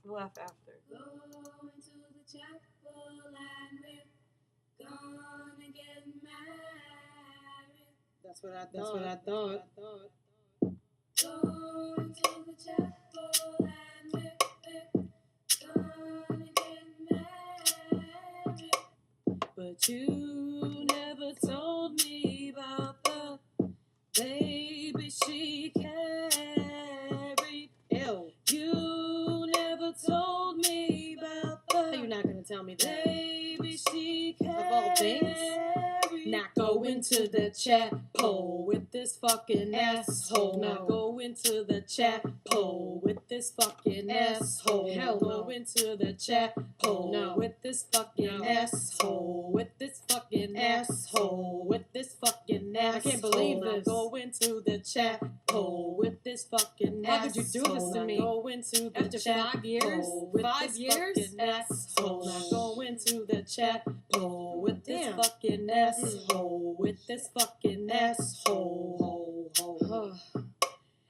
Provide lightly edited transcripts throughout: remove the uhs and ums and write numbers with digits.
We'll laugh after. Go into the chapel and we're gonna get married. That's what I thought. Go into the chapel and we're gonna get married. But you never told me about the baby she carried. Ew. You never told me about the. You're not gonna tell me that. Baby she carried. Of all things. Not go into the chapel with this fucking asshole. Not go into the chapel with this fucking asshole. Hell no. Go into the chapel with this fucking asshole. With this fucking asshole. With this fucking asshole. I can't believe this. Go into the chapel with this fucking asshole. How could you do this to me? Go into the after chapel 5 years? 5 years? Asshole. Now go into the chapel with this fucking asshole. With this fucking asshole.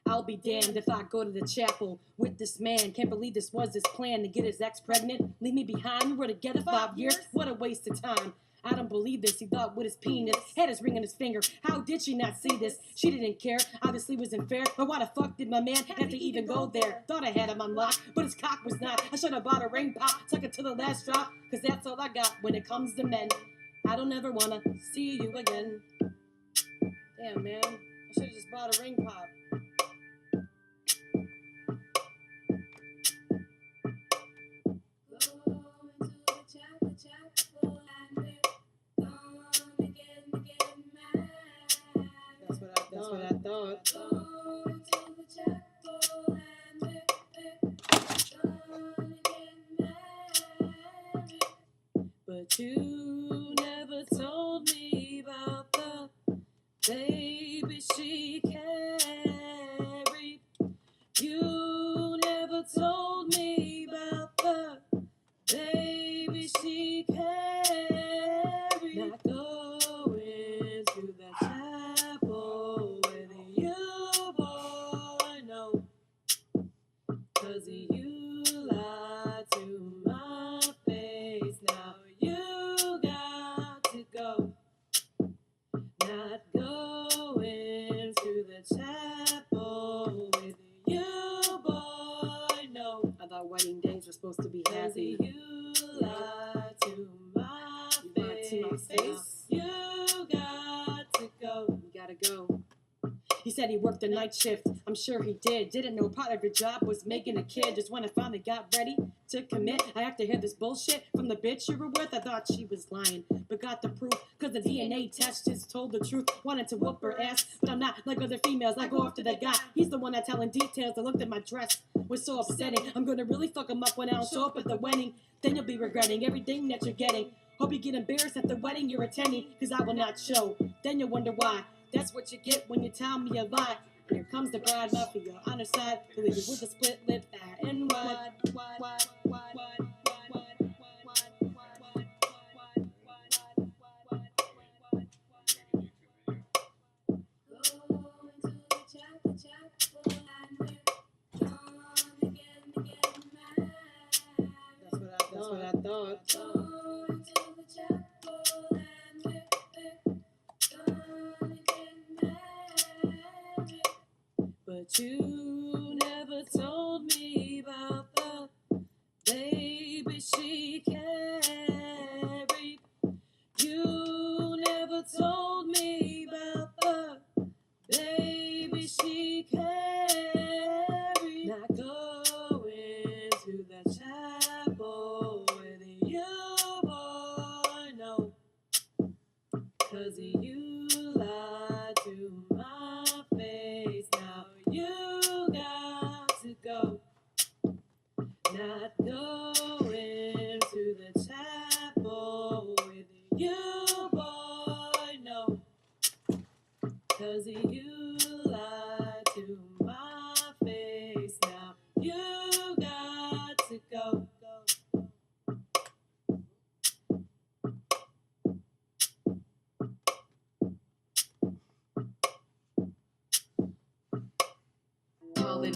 I'll be damned if I go to the chapel with this man. Can't believe this was his plan to get his ex pregnant. Leave me behind. We were together 5 years. What a waste of time. I don't believe this. He thought with his penis, had his ring on his finger. How did she not see this? She didn't care. Obviously wasn't fair. But why the fuck did my man have to even go there? Thought I had him unlocked, but his cock was not. I should have bought a ring pop, tuck it to the last drop, cause that's all I got when it comes to men. I don't ever wanna see you again. Damn, man. I should have just bought a ring pop. That's what I thought. Go into the chapel and we're gonna get married. But you never told me about the baby she carried. You never told me about the baby she carried. Not going to the chapel with you, boy, no. Cause you lied to my face. Now you got to go. Not going to the chapel with you, boy, no. I thought wedding days were supposed to be happy. You lied to my face. You got to go. You gotta go. He said he worked the night shift. I'm sure he did. Didn't know part of your job was making a kid. Just when I finally got ready to commit, I have to hear this bullshit from the bitch you were with. I thought she was lying, but got the proof. Cause the DNA test just told the truth. Wanted to whoop her ass, but I'm not like other females. I go after that guy. He's the one that telling details. I looked at my dress. Was so upsetting. I'm gonna really fuck him up when I don't show up at the wedding. Then you'll be regretting everything that you're getting. Hope you get embarrassed at the wedding you're attending, cause I will not show. Then you'll wonder why. That's what you get when you tell me a lie. Here comes the bride, mafia on her side. Believe you with a split lip, fat and wide. That's what I thought. Go into the chapel and we're gonna get married. But you never told me about the baby she carried. You never told me about the baby she carried. Not going to the chapel with you, boy, no. Cause you lied to my face. Now you got to go. Not go.